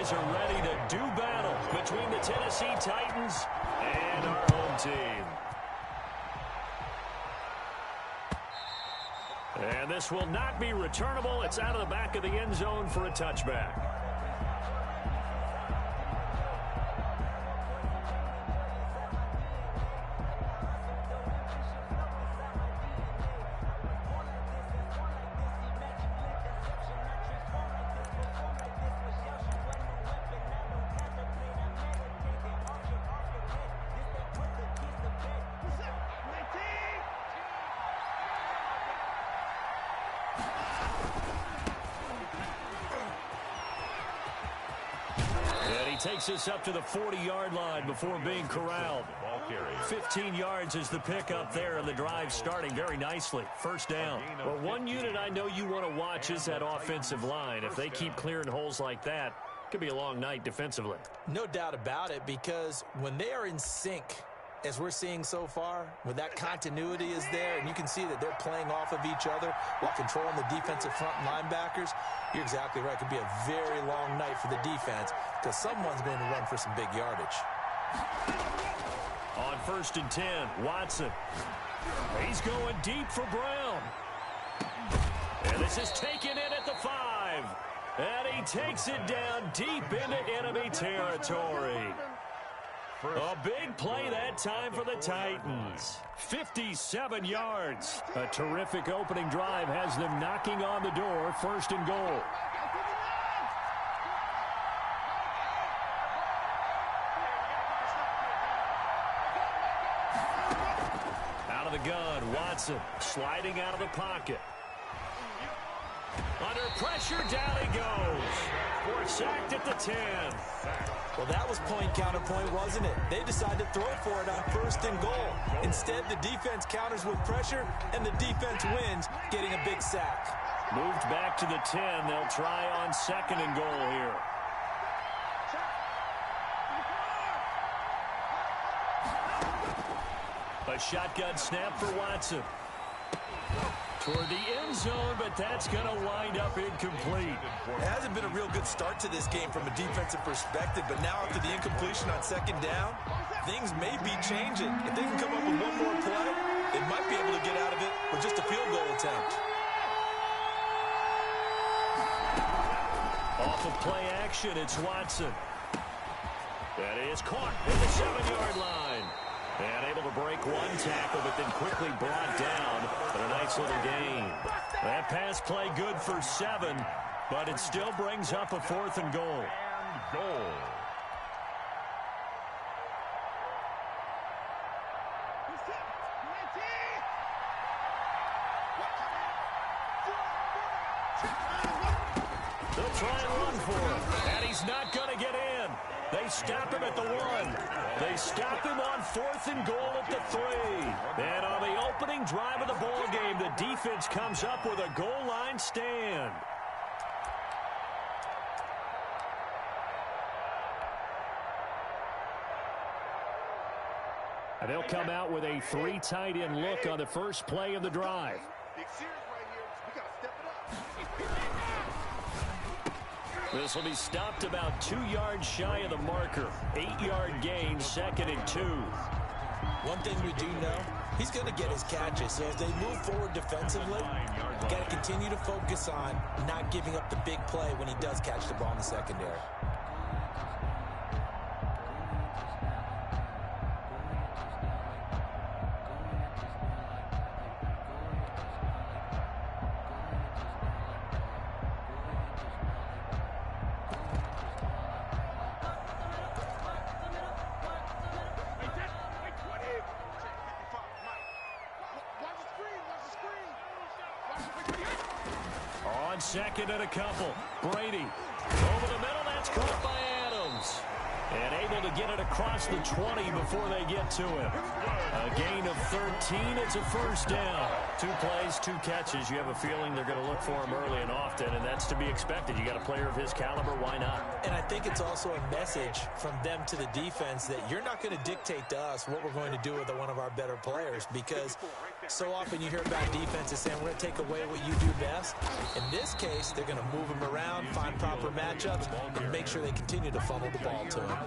players are ready to do battle between the Tennessee Titans and our home team. And this will not be returnable. It's out of the back of the end zone for a touchback. Takes us up to the 40-yard line before being corralled. 15 yards is the pickup there, and the drive starting very nicely. First down. Well, one unit I know you want to watch is that offensive line. If they keep clearing holes like that, it could be a long night defensively. No doubt about it, because when they are in sync, as we're seeing so far, when that continuity is there, and you can see that they're playing off of each other while controlling the defensive front linebackers, you're exactly right. It could be a very long night for the defense because someone's going to run for some big yardage. On 1st and 10, Watson. He's going deep for Brown. And this is taken in at the 5. And he takes it down deep into enemy territory. A big play that time for the Titans. 57 yards. A terrific opening drive has them knocking on the door. 1st and goal. Out of the gun, Watson sliding out of the pocket. Under pressure, down he goes. Sacked at the 10. Well, that was point counterpoint, wasn't it? They decided to throw for it on 1st and goal. Instead, the defense counters with pressure, and the defense wins, getting a big sack. Moved back to the 10. They'll try on 2nd and goal here. A shotgun snap for Watson. Toward the end zone, but that's going to wind up incomplete. It hasn't been a real good start to this game from a defensive perspective, but now after the incompletion on 2nd down, things may be changing. If they can come up with one more play, they might be able to get out of it with just a field goal attempt. Off of play action, it's Watson. That is caught at the 7-yard line. And able to break one tackle, but then quickly brought down. But a nice little gain. That pass play good for 7, but it still brings up a 4th and goal. They'll try and run for him, and he's not going to get in. They stop him at the 1. They stop him on 4th and goal at the 3. And on the opening drive of the ball game, the defense comes up with a goal line stand. And they'll come out with a 3 tight end look on the first play of the drive. This will be stopped about 2 yards shy of the marker. 8-yard gain, 2nd and 2. One thing we do know, he's going to get his catches. So as they move forward defensively, you got to continue to focus on not giving up the big play when he does catch the ball in the secondary. On 2nd and a couple. Brady over the middle. That's caught by Adams. And able to get it across the 20 before they get to him. A gain of 13. It's a 1st down. 2 plays, 2 catches. You have a feeling they're going to look for him early and often, and that's to be expected. You got a player of his caliber, why not? And I think it's also a message from them to the defense that you're not going to dictate to us what we're going to do with one of our better players, because So often you hear about defenses saying, we're going to take away what you do best. In this case, they're going to move them around, find proper matchups, and make sure they continue to funnel the ball to him.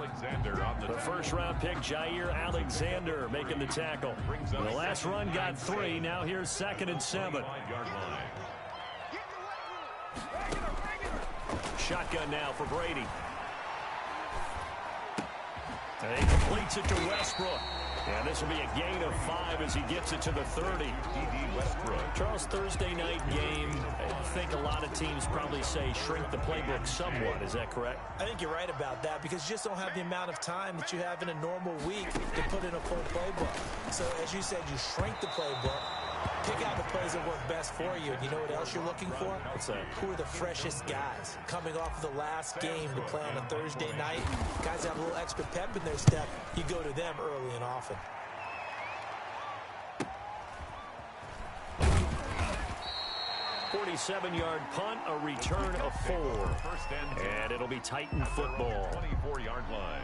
The first-round pick, Jair Alexander, making the tackle. The last run got 3. Now here's 2nd and 7. Shotgun now for Brady. And he completes it to Westbrook. And this will be a gain of 5 as he gets it to the 30. Charles, Thursday night game, I think a lot of teams probably say shrink the playbook somewhat. Is that correct? I think you're right about that because you just don't have the amount of time that you have in a normal week to put in a full playbook. So as you said, you shrink the playbook, pick out the plays that work best for you. And you know what else you're looking for? What's that? Who are the freshest guys coming off of the last game to play on a Thursday night? Guys have a little extra pep in their step. You go to them early and often. 47-yard punt, a return of 4. And it'll be Titan football. 24-yard line.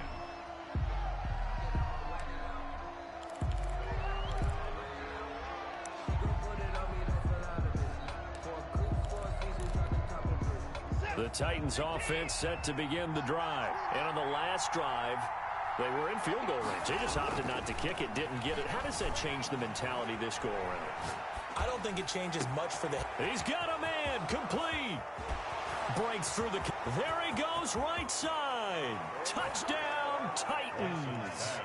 The Titans offense set to begin the drive. And on the last drive, they were in field goal range. They just opted not to kick it, didn't get it. How does that change the mentality this go around? I don't think it changes much for them. He's got a man, complete. Breaks through the... There he goes, right side. Touchdown, Titans.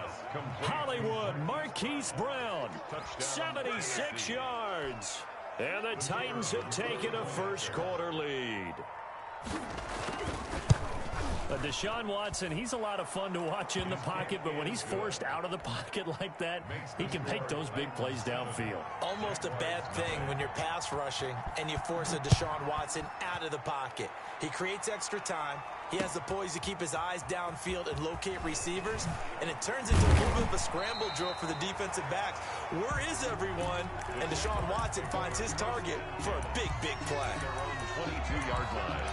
Hollywood, Marquise Brown, 76 yards. And the Titans have taken a first-quarter lead. Deshaun Watson, he's a lot of fun to watch in the pocket, but when he's forced out of the pocket like that, he can make those big plays downfield. Almost a bad thing when you're pass rushing and you force a Deshaun Watson out of the pocket. He creates extra time. He has the poise to keep his eyes downfield and locate receivers, and it turns into a little bit of a scramble drill for the defensive backs. Where is everyone? And Deshaun Watson finds his target for a big, big play. 22-yard line.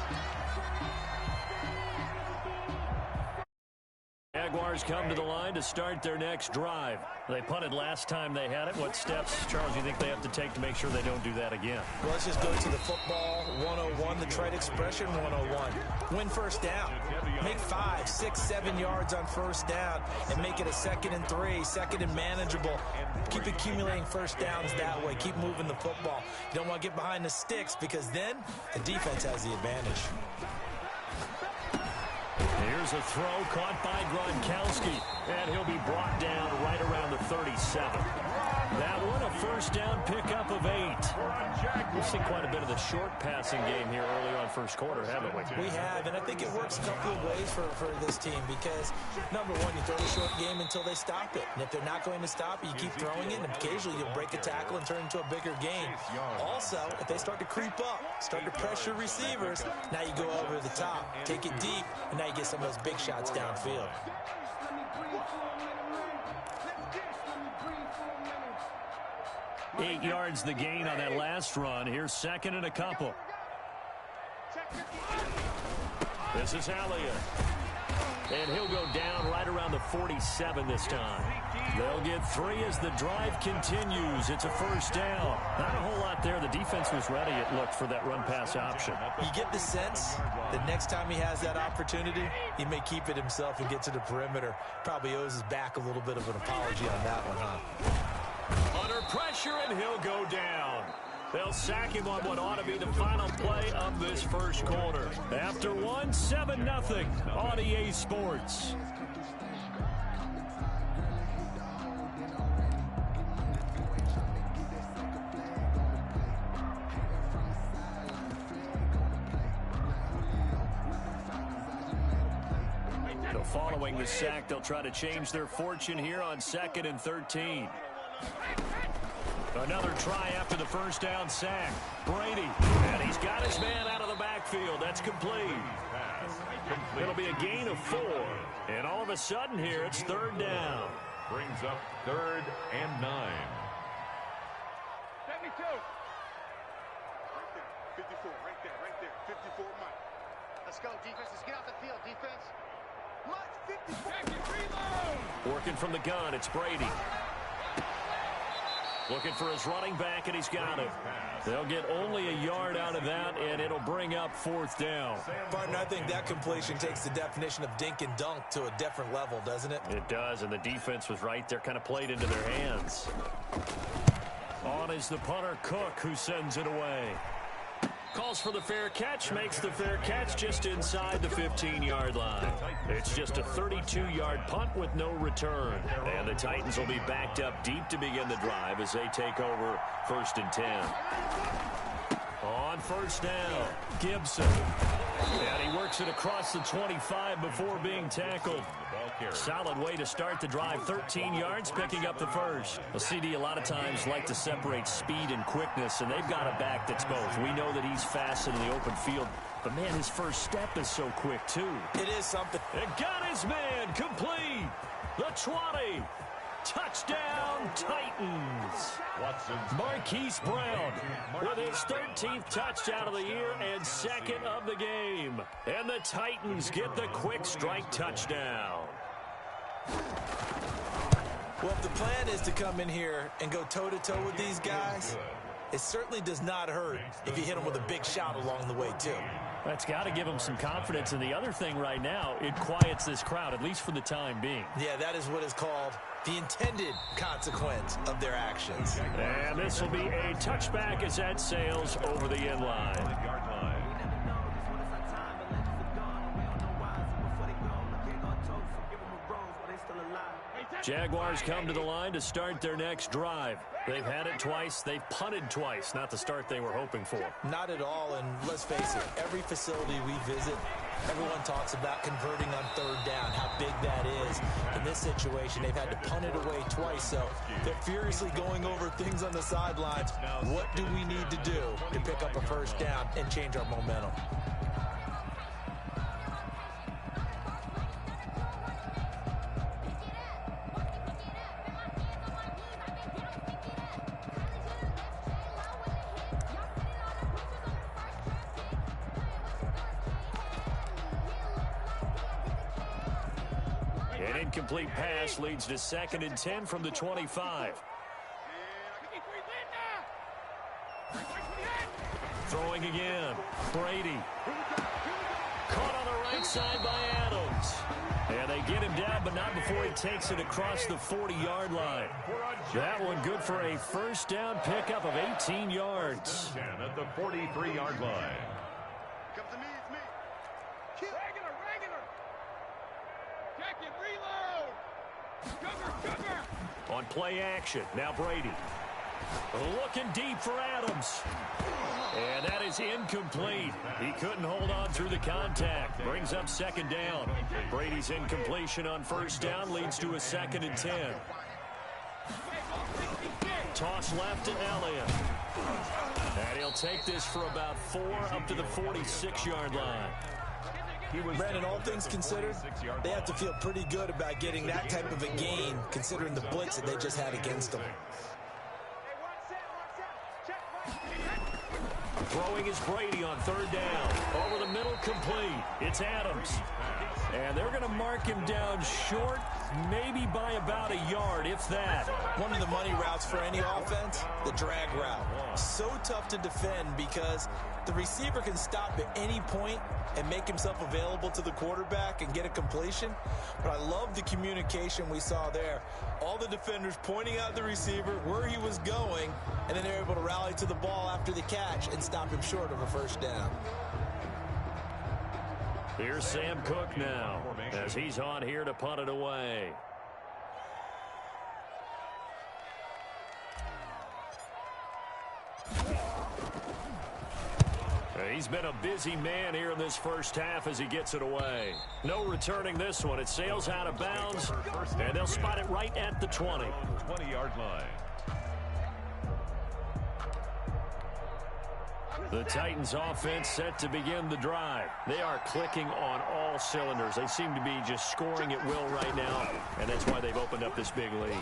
Jaguars come to the line to start their next drive. They punted last time they had it. What steps, Charles, do you think they have to take to make sure they don't do that again? Well, let's just go to the football 101, the trade expression 101. Win first down. Make 5, 6, 7 yards on first down and make it a 2nd and 3, 2nd and manageable. Keep accumulating first downs that way. Keep moving the football. You don't want to get behind the sticks because then the defense has the advantage. Here's a throw caught by Gronkowski, and he'll be brought down right around the 37. That one, a first down pickup of 8. We've seen quite a bit of the short passing game here early on first quarter, haven't we? We have, and I think it works a couple of ways for this team because, number one, you throw the short game until they stop it. And if they're not going to stop it, you keep throwing it, and occasionally you'll break a tackle and turn it into a bigger game. Also, if they start to creep up, start to pressure receivers, now you go over the top, take it deep, and now you get some of those big shots downfield. Eight yards the gain on that last run. Here's 2nd and a couple. This is Elliott. And he'll go down right around the 47 this time. They'll get 3 as the drive continues. It's a first down. Not a whole lot there. The defense was ready, it looked, for that run-pass option. You get the sense that next time he has that opportunity, he may keep it himself and get to the perimeter. Probably owes his back a little bit of an apology on that one, huh? Under pressure, and he'll go down. They'll sack him on what ought to be the final play of this first quarter. After 1, 7-0 on EA Sports. So following the sack, they'll try to change their fortune here on 2nd and 13. Another try after the first down sack. Brady, and he's got his man out of the backfield. That's complete. It'll be a gain of 4. And all of a sudden here, it's 3rd down. Brings up 3rd and 9. 72. Right there. 54, right there. 54 Mike. Let's go, defense. Let's get out the field, defense. Mike, 54. Working from the gun, it's Brady. Looking for his running back, and he's got it. They'll get only a yard out of that, and it'll bring up 4th down. Partner, I think that completion takes the definition of dink and dunk to a different level, doesn't it? It does, and the defense was right there, kind of played into their hands. On is the punter, Cook, who sends it away. Calls for the fair catch, makes the fair catch just inside the 15-yard line. It's just a 32-yard punt with no return. And the Titans will be backed up deep to begin the drive as they take over 1st and 10. On 1st down, Gibson. And he works it across the 25 before being tackled. Solid way to start the drive. 13 yards, picking up the first. Well, CD a lot of times like to separate speed and quickness, and they've got a back that's both. We know that he's fast in the open field, but, man, his first step is so quick, too. It is something. And got his man complete. The 20. Touchdown, Titans. Marquise Brown with his 13th touchdown of the year and 2nd of the game. And the Titans get the quick strike touchdown. Well, if the plan is to come in here and go toe-to-toe with these guys, it certainly does not hurt if you hit them with a big shot along the way, too. That's got to give them some confidence. And the other thing right now, it quiets this crowd, at least for the time being. Yeah, that is what is called the intended consequence of their actions. And this will be a touchback as that sails over the end line. Jaguars come to the line to start their next drive. They've had it twice. They've punted twice. Not the start they were hoping for. Not at all, and let's face it, every facility we visit, everyone talks about converting on 3rd down, how big that is. In this situation, they've had to punt it away twice, so they're furiously going over things on the sidelines. What do we need to do to pick up a 1st down and change our momentum? An incomplete pass leads to 2nd and 10 from the 25. Throwing again. Brady. Caught on the right side by Adams. And they get him down, but not before he takes it across the 40-yard line. That one good for a 1st down pickup of 18 yards. At the 43-yard line. Come to me, it's me. Regular. Check it, reload. Cover. On play action, now Brady. Looking deep for Adams. And that is incomplete. He couldn't hold on through the contact. Brings up 2nd down. Brady's incompletion on 1st down leads to a 2nd and 10. Toss left to Elliott. And he'll take this for about 4 up to the 46-yard line. Brandon, all things considered, they have to feel pretty good about getting that type of a gain, considering the blitz that they just had against them. Throwing is Brady on 3rd down. Over the middle, complete. It's Adams. And they're going to mark him down short, maybe by about a yard, if that. One of the money routes for any offense, the drag route. So tough to defend because the receiver can stop at any point and make himself available to the quarterback and get a completion. But I love the communication we saw there. All the defenders pointing out the receiver, where he was going, and then they're able to rally to the ball after the catch and stop him short of a 1st down. Here's Sam Cook now as he's on here to punt it away. He's been a busy man here in this 1st half as he gets it away. No returning this one. It sails out of bounds, and they'll spot it right at the 20. 20-yard line. The Titans offense set to begin the drive. They are clicking on all cylinders. They seem to be just scoring at will right now, and that's why they've opened up this big lead.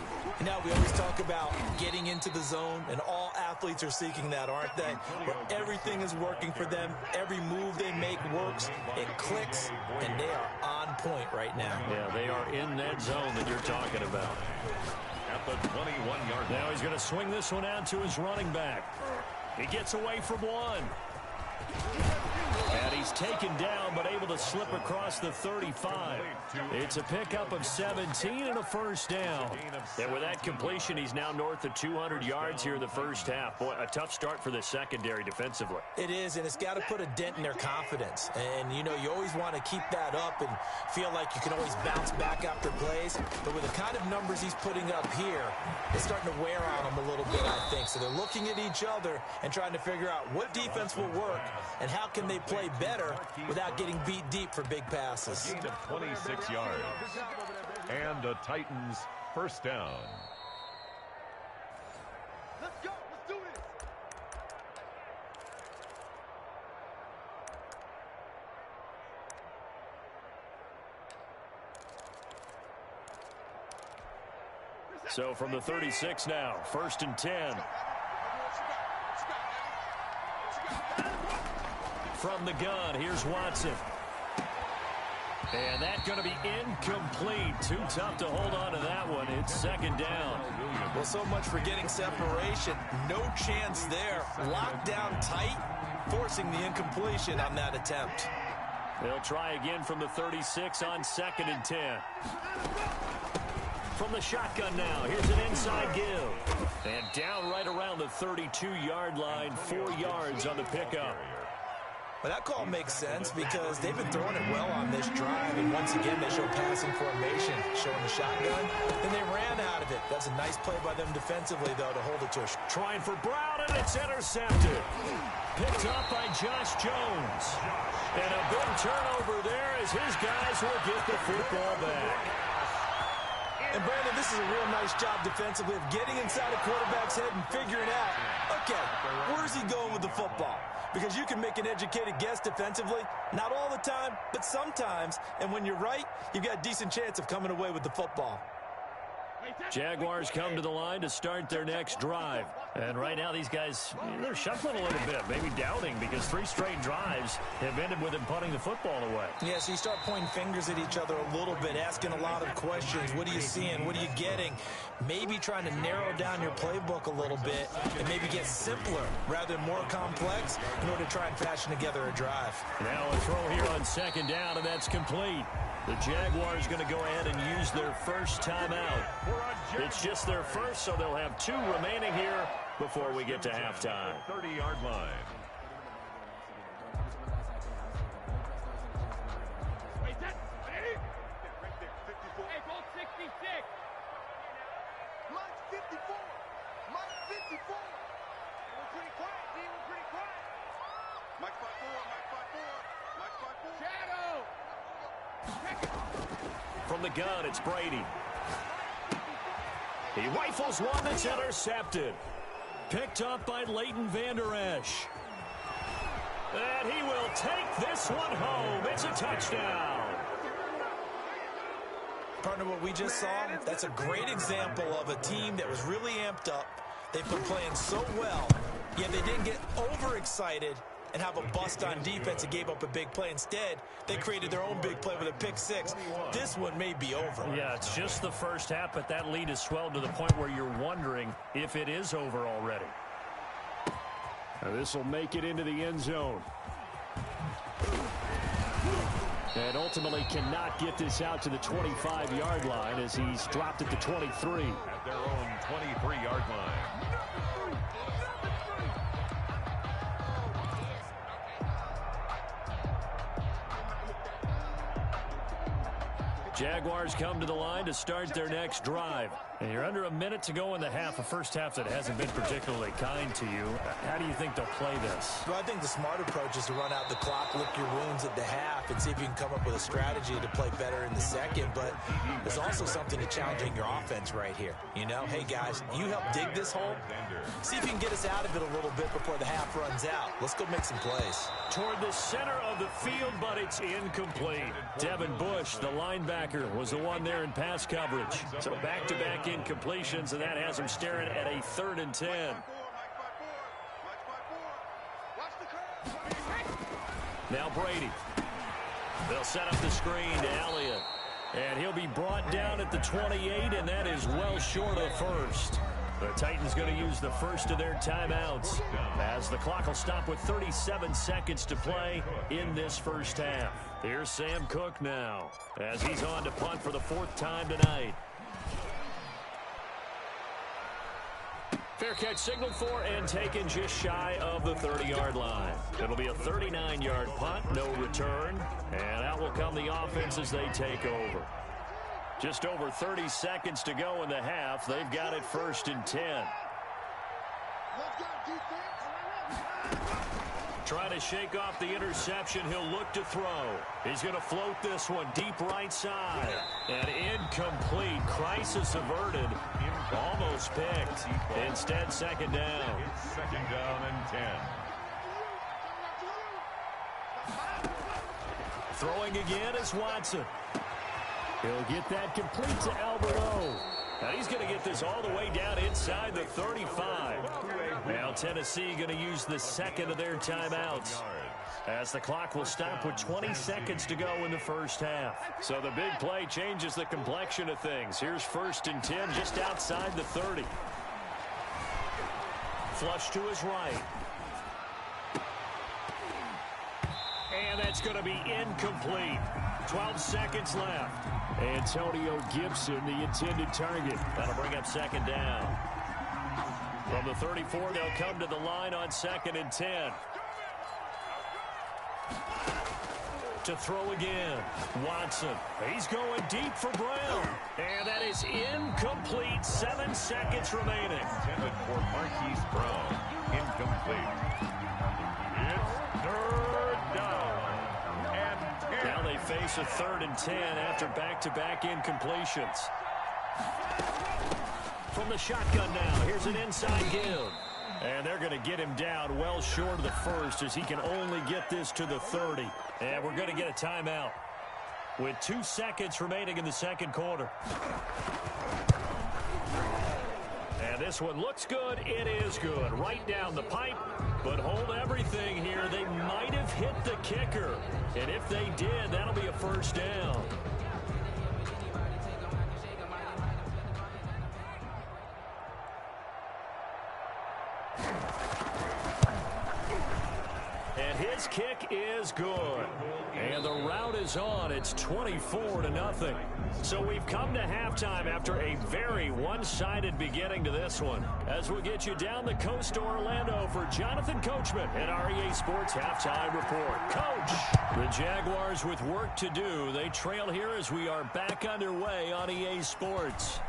Now, we always talk about getting into the zone, and all athletes are seeking that, aren't they? Where everything is working for them. Every move they make works. It clicks, and they are on point right now. Yeah, they are in that zone that you're talking about. at the 21-yard line. Now he's going to swing this one out to his running back. He gets away from one. And he's taken down, but able to slip across the 35. It's a pickup of 17 and a first down. And with that completion, he's now north of 200 yards here in the first half. Boy, a tough start for the secondary defensively. It is, and it's got to put a dent in their confidence. And, you know, you always want to keep that up and feel like you can always bounce back after plays. But with the kind of numbers he's putting up here, it's starting to wear on them a little bit, I think. So they're looking at each other and trying to figure out what defense will work and how can they play better without getting beat deep for big passes. Gain of 26 yards. And the Titans first down. Let's go. Let's do this. So from the 36 now, 1st and 10. From the gun, here's Watson. And that's going to be incomplete. Too tough to hold on to that one. It's 2nd down. Well, so much for getting separation. No chance there. Locked down tight, forcing the incompletion on that attempt. They'll try again from the 36 on 2nd and 10. From the shotgun now, here's an inside give. And down right around the 32-yard line, 4 yards on the pickup. Well, that call makes sense because they've been throwing it well on this drive, and once again they show passing formation, showing the shotgun, and they ran out of it. That's a nice play by them defensively, though, to hold it to a... Trying for Brown, and it's intercepted. Picked up by Josh Jones. And a big turnover there as his guys will get the football back. And, Brandon, this is a real nice job defensively of getting inside a quarterback's head and figuring out, okay, where's he going with the football? Because you can make an educated guess defensively, not all the time, but sometimes. And when you're right, you've got a decent chance of coming away with the football. Jaguars come to the line to start their next drive. And right now these guys, they're shuffling a little bit, maybe doubting, because 3 straight drives have ended with them punting the football away. Yeah, so you start pointing fingers at each other a little bit, asking a lot of questions. What are you seeing? What are you getting? Maybe trying to narrow down your playbook a little bit and maybe get simpler rather than more complex in order to try and fashion together a drive. Now a throw here on 2nd down, and that's complete. The Jaguars going to go ahead and use their first timeout. It's just their first, so they'll have 2 remaining here before we get to halftime. 30-yard line. Hey, goal 66. Mike 54. Mike 54. We're pretty quiet, D. We're pretty quiet. Mike 54. Mike 54. Mike 54. Shadow. From the gun, it's Brady. He rifles one that's intercepted. Picked up by Leighton Vander Esch. And he will take this one home. It's a touchdown. Partner, what we just saw, that's a great example of a team that was really amped up. They've been playing so well, yet they didn't get overexcited and have a bust on defense and gave up a big play. Instead, they created their own big play with a pick-6. This one may be over. Yeah, it's just the first half, but that lead has swelled to the point where you're wondering if it is over already. Now this will make it into the end zone. And ultimately cannot get this out to the 25-yard line as he's dropped at the 23. At their own 23-yard line. Jaguars come to the line to start their next drive. And you're under a minute to go in the half, a first half that hasn't been particularly kind to you. How do you think they'll play this? Well, I think the smart approach is to run out the clock, lick your wounds at the half, and see if you can come up with a strategy to play better in the second. But there's also something to challenging your offense right here. You know, hey, guys, you help dig this hole. See if you can get us out of it a little bit before the half runs out. Let's go make some plays. Toward the center of the field, but it's incomplete. Devin Bush, the linebacker, was the one there in pass coverage. So back-to-back incompletions, and that has him staring at a 3rd and 10. Now Brady. They'll set up the screen to Elliott. And he'll be brought down at the the 28, and that is well short of first. The Titans going to use the first of their timeouts as the clock will stop with 37 seconds to play in this first half. Here's Sam Cook now as he's on to punt for the 4th time tonight. Fair catch signaled for and taken just shy of the 30-yard line. It'll be a 39-yard punt, no return, and out will come the offense as they take over. Just over 30 seconds to go in the half. They've got it 1st and 10. Trying to shake off the interception. He'll look to throw. He's going to float this one deep right side. And incomplete. Crisis averted. Almost picked. Instead, 2nd down. It's 2nd down and 10. Throwing again is Watson. He'll get that complete to Alberto. Now he's going to get this all the way down inside the 35. Now Tennessee going to use the 2nd of their timeouts as the clock will stop with 20 seconds to go in the first half. So the big play changes the complexion of things. Here's 1st and 10 just outside the 30. Flush to his right. And that's going to be incomplete. 12 seconds left. Antonio Gibson, the intended target. That'll bring up 2nd down. From the 34, they'll come to the line on 2nd and 10. To throw again. Watson. He's going deep for Brown. And that is incomplete. 7 seconds remaining. Intended for Marquise Brown. Incomplete. It's 3rd down. Now they face a 3rd and 10 after back-to-back incompletions. From the shotgun now, here's an inside give. And they're going to get him down well short of the first as he can only get this to the 30. And we're going to get a timeout with 2 seconds remaining in the 2nd quarter. And this one looks good. It is good. Right down the pipe. But hold everything here. They might have hit the kicker. And if they did, that'll be a 1st down. And his kick is good. And the route is on. It's 24-0. So we've come to halftime after a very one-sided beginning to this one. As we'll get you down the coast to Orlando for Jonathan Coachman at our EA Sports Halftime Report. Coach, the Jaguars with work to do. They trail here as we are back underway on EA Sports.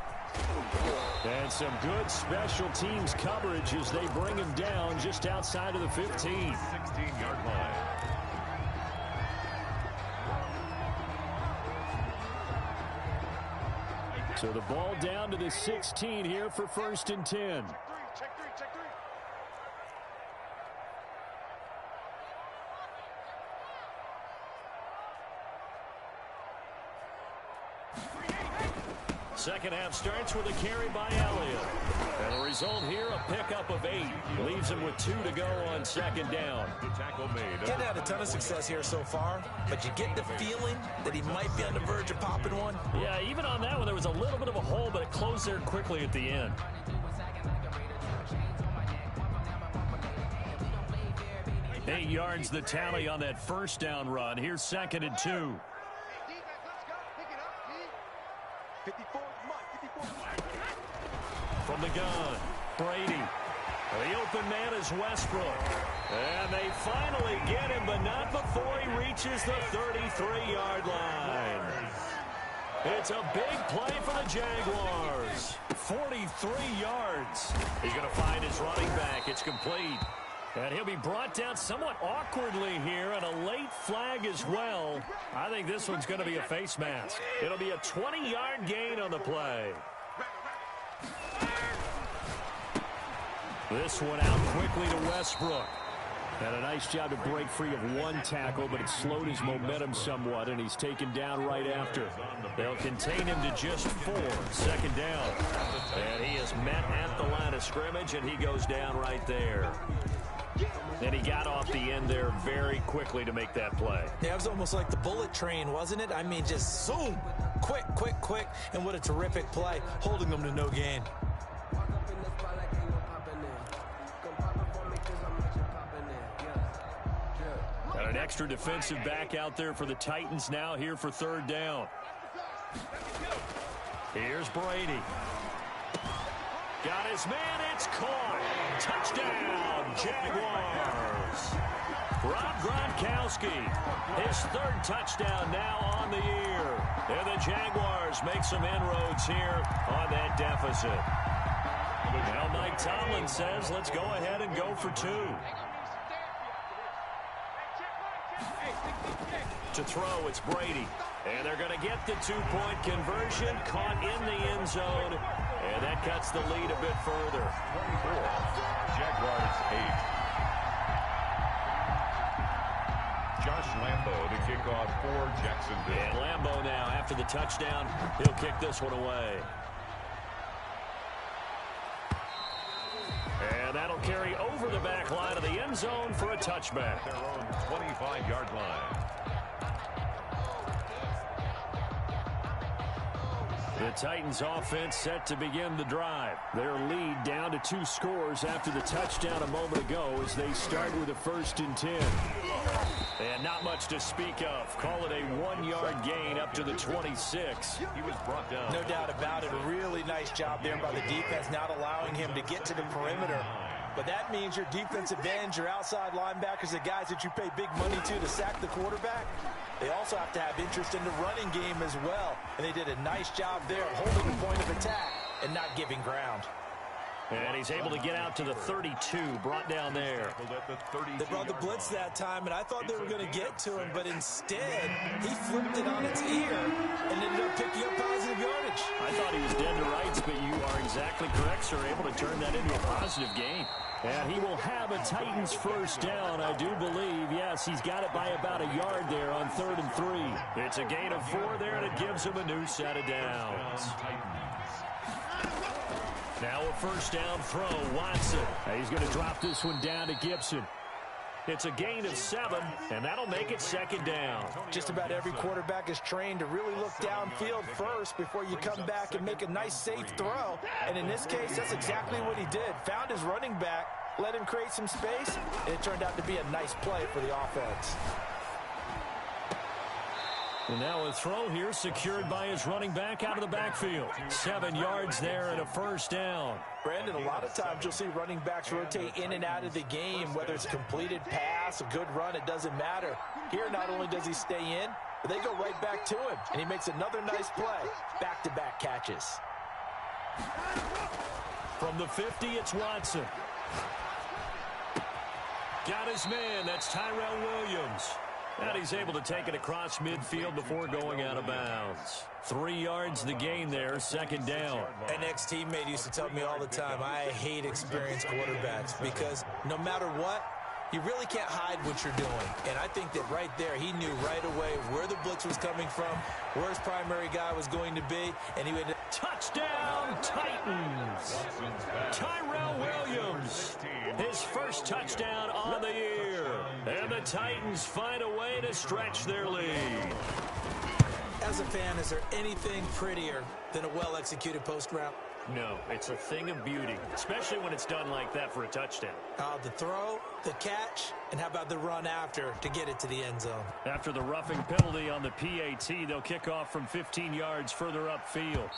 And some good special teams coverage as they bring him down just outside of the 15. 16-yard line. So the ball down to the 16 here for 1st and 10. Check three. Second half starts with a carry by Elliott. And the result here, a pickup of 8. Leaves him with 2 to go on 2nd down. The tackle made. He hasn't had a ton of success here so far, but you get the feeling that he might be on the verge of popping one. Yeah, even on that one, there was a little bit of a hole, but it closed there quickly at the end. Eight yards the tally on that 1st down run. Here's 2nd and 2. From the gun, Brady. The open man is Westbrook. And they finally get him, but not before he reaches the 33-yard line. It's a big play for the Jaguars. 43 yards. He's going to find his running back. It's complete. And he'll be brought down somewhat awkwardly here, and a late flag as well. I think this one's going to be a face mask. It'll be a 20-yard gain on the play. This one out quickly to Westbrook. And a nice job to break free of one tackle, but it slowed his momentum somewhat, and he's taken down right after. They'll contain him to just 4. 2nd down. And he is met at the line of scrimmage, and he goes down right there. And he got off the end there very quickly to make that play. Yeah, it was almost like the bullet train, wasn't it? I mean, just zoom, quick, quick, quick, and what a terrific play, holding them to no gain. Got an extra defensive back out there for the Titans now here for third down. Here's Brady. Got his man, it's caught. Touchdown, Jaguars. Rob Gronkowski, his third touchdown now on the year. And the Jaguars make some inroads here on that deficit. Now Mike Tomlin says, let's go ahead and go for two. To throw, it's Brady. And they're going to get the two-point conversion, caught in the end zone. And that cuts the lead a bit further. 24, Jaguars 8. Josh Lambo to kick off for Jacksonville. And Lambo now, after the touchdown, he'll kick this one away. And that'll carry over the back line of the end zone for a touchback. Their own 25-yard line. The Titans offense set to begin the drive. Their lead down to 2 scores after the touchdown a moment ago as they start with a 1st and 10. And not much to speak of. Call it a 1-yard gain up to the 26. He was brought down. No doubt about it. A really nice job there by the defense, not allowing him to get to the perimeter. But that means your defensive ends, your outside linebackers, the guys that you pay big money to sack the quarterback, they also have to have interest in the running game as well. And they did a nice job there of holding the point of attack and not giving ground. And he's able to get out to the 32, brought down there. They brought the blitz that time, and I thought they were going to get to him, but instead, he flipped it on its ear and ended up picking up positive yardage. I thought he was dead to rights, but you are exactly correct, sir. Able to turn that into a positive gain. And he will have a Titans first down, I do believe. Yes, he's got it by about a yard there on 3rd and 3. It's a gain of 4 there, and it gives him a new set of downs. Now a first down throw, Watson. He's going to drop this one down to Gibson. It's a gain of 7, and that'll make it 2nd down. Just about every quarterback is trained to really look downfield first before you come back and make a nice, safe throw. And in this case, that's exactly what he did. Found his running back, let him create some space, and it turned out to be a nice play for the offense. And now a throw here secured by his running back out of the backfield. 7 yards there and a first down. Brandon, a lot of times you'll see running backs rotate in and out of the game, whether it's a completed pass, a good run, it doesn't matter. Here, not only does he stay in, but they go right back to him, and he makes another nice play. Back-to-back catches. From the 50, it's Watson. Got his man, that's Tyrell Williams. And he's able to take it across midfield before going out of bounds. 3 yards the gain there, 2nd down. An ex-teammate used to tell me all the time, I hate experienced quarterbacks because no matter what, you really can't hide what you're doing. And I think that right there, he knew right away where the blitz was coming from, where his primary guy was going to be, and he would... Touchdown, Titans! Tyrell Williams, his first touchdown on the year. And the Titans find a way to stretch their lead. As a fan, is there anything prettier than a well-executed post route? No, it's a thing of beauty, especially when it's done like that for a touchdown. The throw, the catch, and how about the run after to get it to the end zone? After the roughing penalty on the PAT, they'll kick off from 15 yards further upfield.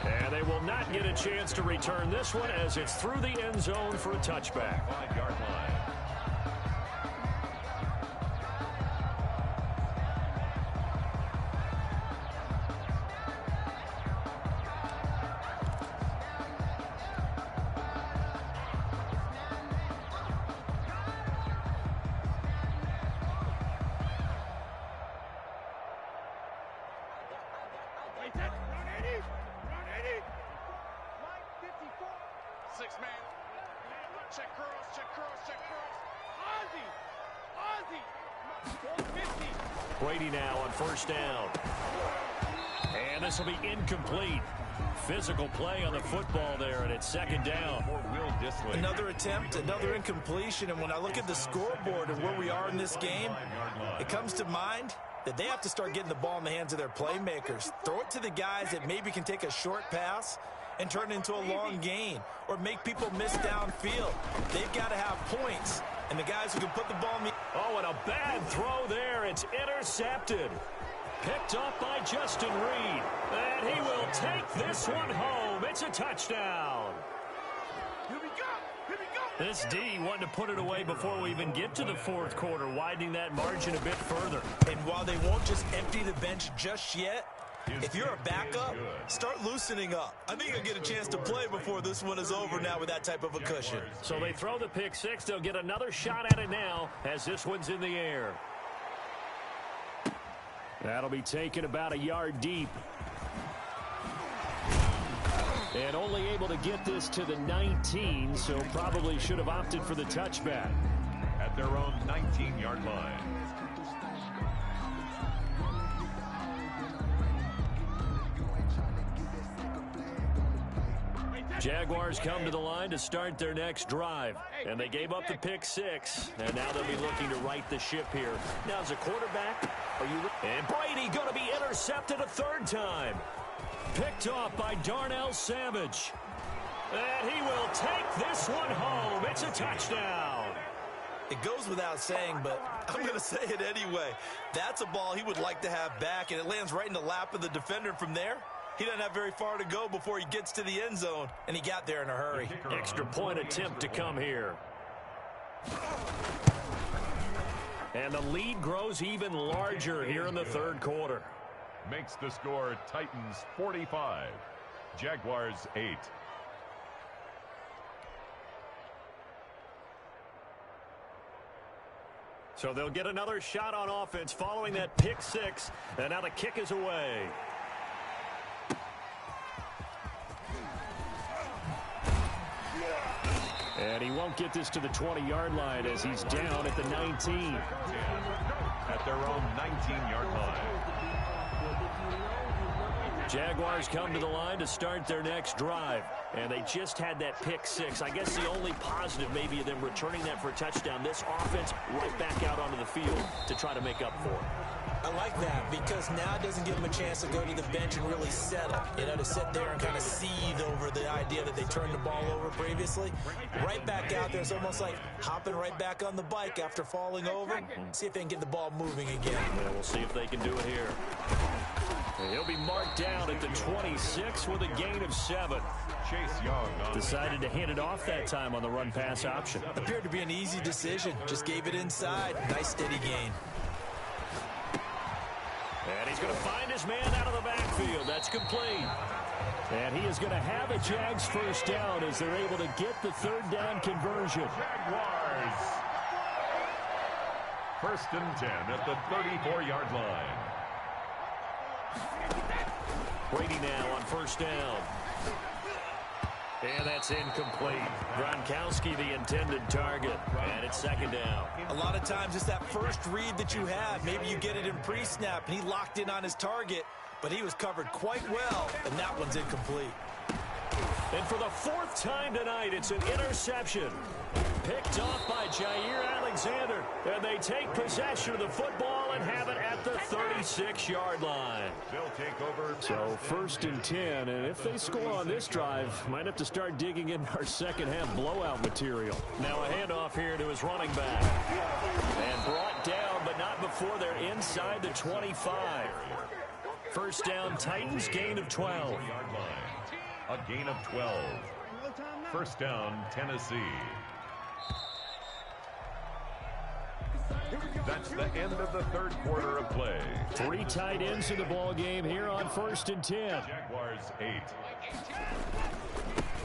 And they will not get a chance to return this one as it's through the end zone for a touchback. 5-yard line. Brady now on first down. And this will be incomplete. Physical play on the football there, and it's second down. Another attempt, another incompletion, and when I look at the scoreboard and where we are in this game, it comes to mind that they have to start getting the ball in the hands of their playmakers. Throw it to the guys that maybe can take a short pass and turn it into a long gain or make people miss downfield. They've got to have points, and the guys who can put the ball in the... Oh, and a bad throw there. It's intercepted. Picked up by Justin Reed. And he will take this one home. It's a touchdown. Here we go. Here we go. This D wanted to put it away before we even get to the fourth quarter, widening that margin a bit further. And while they won't just empty the bench just yet, if you're a backup, start loosening up. I think you'll get a chance to play before this one is over now with that type of a cushion. So they throw the pick six. They'll get another shot at it now as this one's in the air. That'll be taken about a yard deep. And only able to get this to the 19, so probably should have opted for the touchback. At their own 19-yard line. Jaguars come to the line to start their next drive. And they gave up the pick six. And now they'll be looking to right the ship here. Now as a quarterback, and Brady going to be intercepted a third time. Picked off by Darnell Savage. And he will take this one home. It's a touchdown. It goes without saying, but I'm going to say it anyway. That's a ball he would like to have back, and it lands right in the lap of the defender. From there, he doesn't have very far to go before he gets to the end zone, and he got there in a hurry. Extra point attempt to come here. And the lead grows even larger here in the third quarter. Makes the score Titans 45, Jaguars 8. So they'll get another shot on offense following that pick six. And now the kick is away. And he won't get this to the 20-yard line as he's down at the 19. At their own 19-yard line. Jaguars come to the line to start their next drive. And they just had that pick six. I guess the only positive maybe of them returning that for a touchdown. This offense right back out onto the field to try to make up for it. I like that because now it doesn't give them a chance to go to the bench and really settle. You know, to sit there and kind of seethe over the idea that they turned the ball over previously. Right back out there. It's almost like hopping right back on the bike after falling over. See if they can get the ball moving again. Yeah, we'll see if they can do it here. And he'll be marked down at the 26 with a gain of 7. Chase Young decided to hand it off that time on the run-pass option. Appeared to be an easy decision. Just gave it inside. Nice steady gain. And he's going to find his man out of the backfield. That's complete. And he is going to have a Jags first down as they're able to get the third down conversion. Jaguars. First and 10 at the 34-yard line. Brady now on first down. And that's incomplete. Gronkowski the intended target. And it's second down. A lot of times it's that first read that you have. Maybe you get it in pre-snap, and he locked in on his target, but he was covered quite well, and that one's incomplete. And for the fourth time tonight, it's an interception. Picked off by Jair Alexander. And they take possession of the football and have it at the 36-yard line. They'll take over. So first and 10, and if they score on this drive, might have to start digging in our second half blowout material. Now a handoff here to his running back. And brought down, but not before they're inside the 25. First down, Titans, gain of 12. A gain of 12. First down, Tennessee. That's the end of the third quarter of play. 3 tight ends in the ball game here on first and 10. Jaguars 8.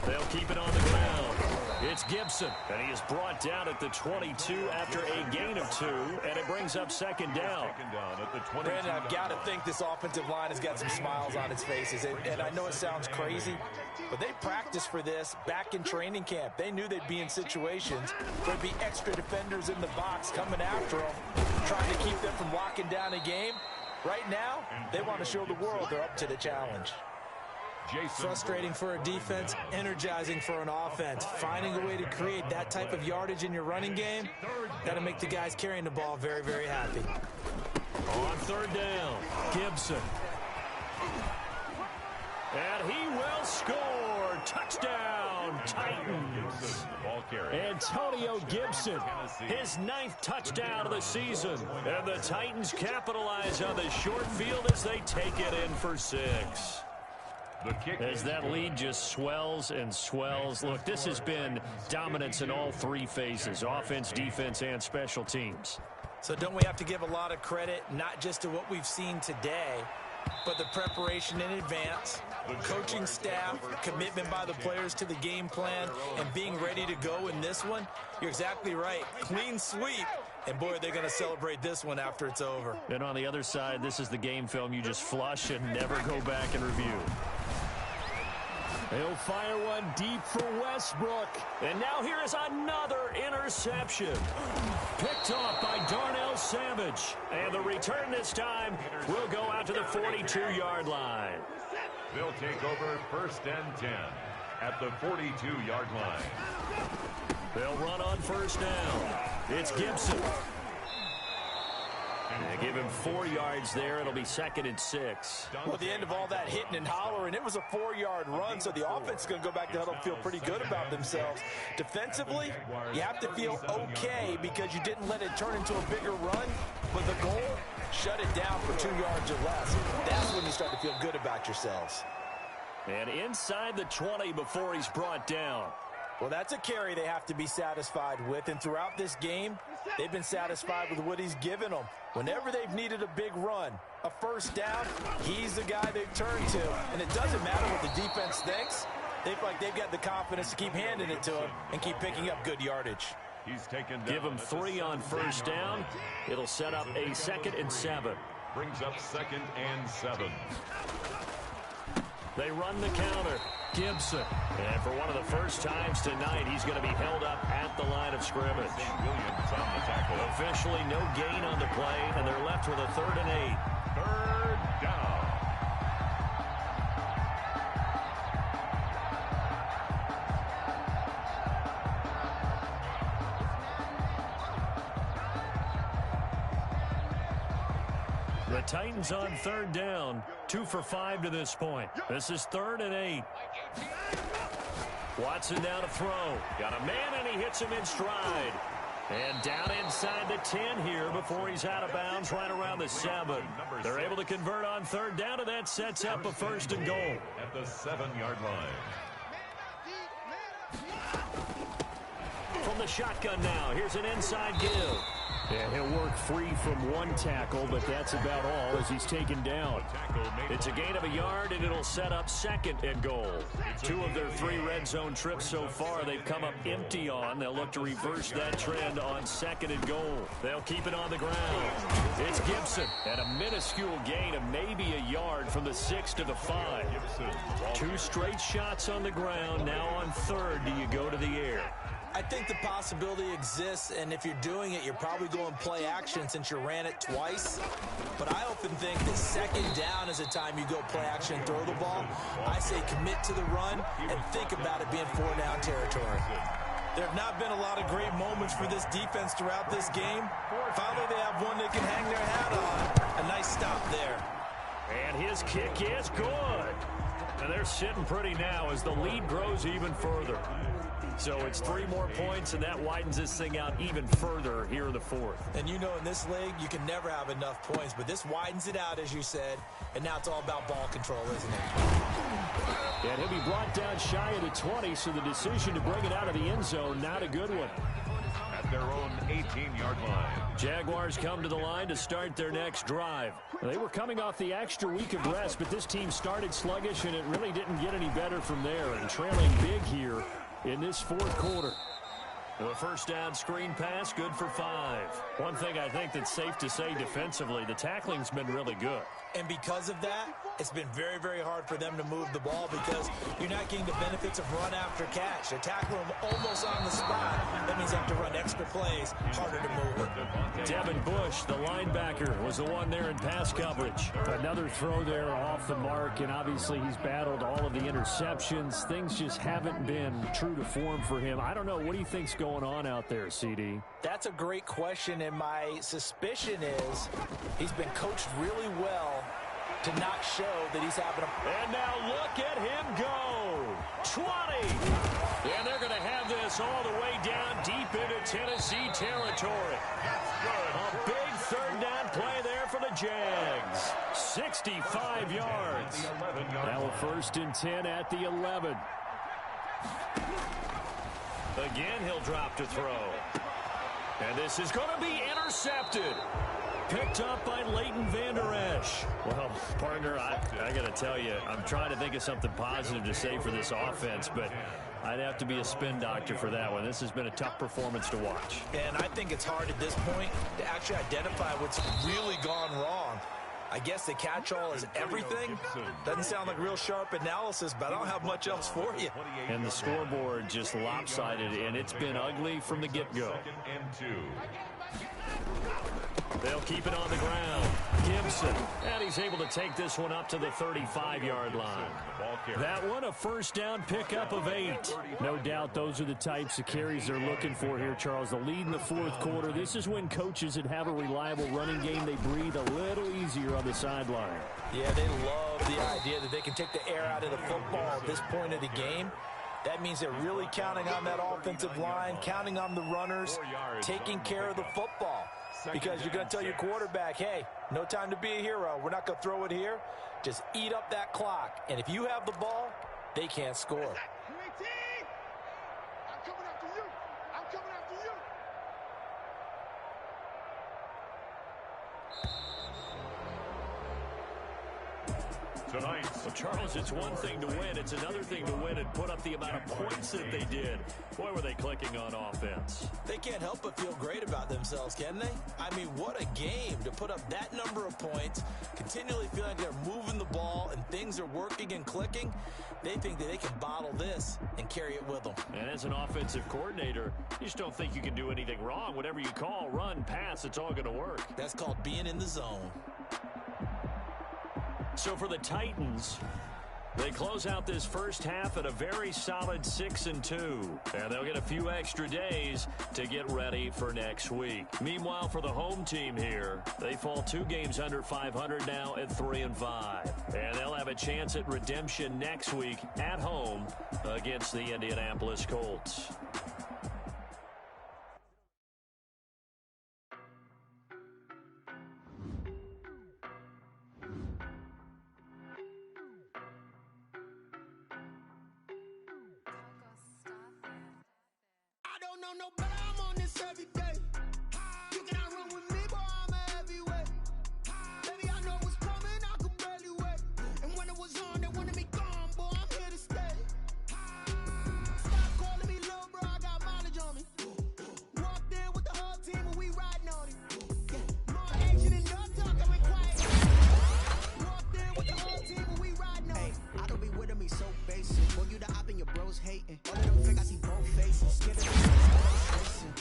They'll keep it on the ground. It's Gibson, and he is brought down at the 22 after a gain of 2, and it brings up second down. Second down at the 22. Brandon, I've got to think this offensive line has got some smiles on its faces, and I know it sounds crazy, but they practiced for this back in training camp. They knew they'd be in situations where there'd be extra defenders in the box coming after them, trying to keep them from locking down a game. Right now, they want to show the world they're up to the challenge. Frustrating for a defense, energizing for an offense. Finding a way to create that type of yardage in your running game, got to make the guys carrying the ball very, very happy. On third down, Gibson. And he will score. Touchdown, Titans. Antonio Gibson, his 9th touchdown of the season. And the Titans capitalize on the short field as they take it in for 6. As that lead just swells and swells. Look, this has been dominance in all 3 phases, offense, defense, and special teams. So don't we have to give a lot of credit, not just to what we've seen today, but the preparation in advance, coaching staff, commitment by the players to the game plan, and being ready to go in this one? You're exactly right. Clean sweep. And, boy, they're going to celebrate this one after it's over. And on the other side, this is the game film you just flush and never go back and review. He'll fire one deep for Westbrook. And now here is another interception. Picked off by Darnell Savage. And the return this time will go out to the 42-yard line. They'll take over 1st and 10 at the 42-yard line. They'll run on 1st down. It's Gibson. They give him 4 yards there. It'll be 2nd and 6. Well, at the end of all that hitting and hollering, it was a 4-yard run, so the offense is going to go back to huddle, feel pretty good about themselves. Defensively, you have to feel okay because you didn't let it turn into a bigger run, but the goal, shut it down for 2 yards or less. That's when you start to feel good about yourselves. And inside the 20 before he's brought down. Well, that's a carry they have to be satisfied with, and throughout this game, they've been satisfied with what he's given them. Whenever they've needed a big run, a 1st down, he's the guy they've turned to. And it doesn't matter what the defense thinks. They feel like they've got the confidence to keep handing it to him and keep picking up good yardage. He's taken down. Give him 3 on 1st down. It'll set up a 2nd and 7. Brings up 2nd and 7. They run the counter. Gibson. And for one of the first times tonight, he's going to be held up at the line of scrimmage. Williams on the tackle. Officially no gain on the play, and they're left with a 3rd and 8. 3rd down. The Titans on 3rd down. 2 for 5 to this point. This is 3rd and 8. Watson down to throw. Got a man, and he hits him in stride. And down inside the 10 here before he's out of bounds right around the 7. They're able to convert on 3rd down, and that sets up a 1st and goal. At the 7-yard line. From the shotgun now, here's an inside give. And he'll work free from 1 tackle, but that's about all as he's taken down. It's a gain of a yard, and it'll set up 2nd and goal. 2 of their 3 red zone trips so far they've come up empty on. They'll look to reverse that trend on 2nd and goal. They'll keep it on the ground. It's Gibson at a minuscule gain of maybe a yard from the 6 to the 5. 2 straight shots on the ground. Now on 3rd, do you go to the air? I think the possibility exists, and if you're doing it, you're probably going play action since you ran it twice. But I often think that 2nd down is the time you go play action and throw the ball. I say commit to the run and think about it being 4-down territory. There have not been a lot of great moments for this defense throughout this game. Finally, they have one they can hang their hat on. A nice stop there. And his kick is good. And they're sitting pretty now as the lead grows even further. So it's 3 more points, and that widens this thing out even further here in the 4th. And you know in this league, you can never have enough points, but this widens it out, as you said, and now it's all about ball control, isn't it? And he'll be brought down shy of the 20, so the decision to bring it out of the end zone, not a good one. At their own 18-yard line. Jaguars come to the line to start their next drive. They were coming off the extra week of rest, but this team started sluggish, and it really didn't get any better from there, and trailing big here in this 4th quarter. The first down screen pass, good for 5. One thing I think that's safe to say defensively, the tackling's been really good. And because of that, it's been very, very hard for them to move the ball because you're not getting the benefits of run after catch. They tackle them almost on the spot. That means they have to run extra plays, harder to move it. Devin Bush, the linebacker, was the one there in pass coverage. Another throw there off the mark, and obviously he's battled all of the interceptions. Things just haven't been true to form for him. I don't know. What do you think's going on out there, CD? That's a great question, and my suspicion is he's been coached really well to not show that he's having a... And now look at him go. 20. And they're going to have this all the way down deep into Tennessee territory. A big third down play there for the Jags. 65 yards. Now a 1st and 10 at the 11. Again, he'll drop to throw. And this is going to be intercepted. Picked up by Leighton Vander Esch. Well, partner, I got to tell you, I'm trying to think of something positive to say for this offense, but I'd have to be a spin doctor for that one. This has been a tough performance to watch. And I think it's hard at this point to actually identify what's really gone wrong. I guess the catch-all is everything. Doesn't sound like real sharp analysis, but I don't have much else for you. And the scoreboard just lopsided, and it's been ugly from the get-go. They'll keep it on the ground. Gibson, and he's able to take this one up to the 35-yard line. That one, a first down pickup of 8. No doubt those are the types of carries they're looking for here, Charles. The lead in the 4th quarter. This is when coaches that have a reliable running game, they breathe a little easier on the sideline. Yeah, they love the idea that they can take the air out of the football at this point of the game. That means they're really counting on that offensive line, counting on the runners, taking care of the football. Because you're going to tell your quarterback, hey, no time to be a hero. We're not going to throw it here. Just eat up that clock. And if you have the ball, they can't score. I'm coming after you. I'm coming after you. Tonight, Well, Charles, it's one thing to win. It's another thing to win and put up the amount of points that they did. Boy, were they clicking on offense. They can't help but feel great about themselves, can they? I mean, what a game to put up that number of points, continually feel like they're moving the ball and things are working and clicking. They think that they can bottle this and carry it with them. And as an offensive coordinator, you just don't think you can do anything wrong. Whatever you call, run, pass, it's all going to work. That's called being in the zone. So for the Titans, they close out this first half at a very solid 6-2. And they'll get a few extra days to get ready for next week. Meanwhile, for the home team here, they fall 2 games under 500 now at 3-5. And they'll have a chance at redemption next week at home against the Indianapolis Colts. No better, I'm on this every day. You cannot run with me, boy, I'm a heavyweight. Baby, I know what's coming, I could barely wait. And when it was on, they wanted me gone, boy, I'm here to stay. Stop calling me little bro, I got mileage on me. Walked in with the whole team and we riding on it. Yeah, more action and no talk, I went quiet. Walked in with the whole team and we riding on it. I don't be with me so basic. Boy, you the op and your bros hating. All of them fake, I see both faces. Scared of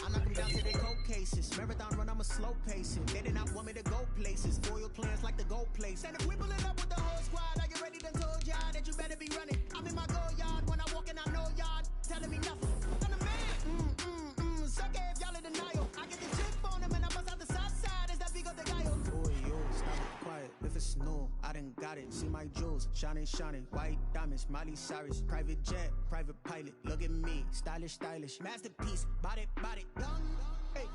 I knock them down to their cold cases. Marathon run, I'm a slow pacing. They did not want me to go places. Foil plans like the go place. And if we pulling up with the whole squad, are you ready to told y'all that you better be running? I'm in my go yard. When I walk in, I know y'all telling me nothing. I'm the man. Suck it if y'all in denial. I get the chip on them and I bust out the south side. Is that big of the guy? Boy, yo, stop it quiet. If it's snow, I done got it. See my jewels, shining, shining. White diamonds, Miley Cyrus. Private jet, private pilot. Look at me, stylish, stylish. Masterpiece, body, young. Hey,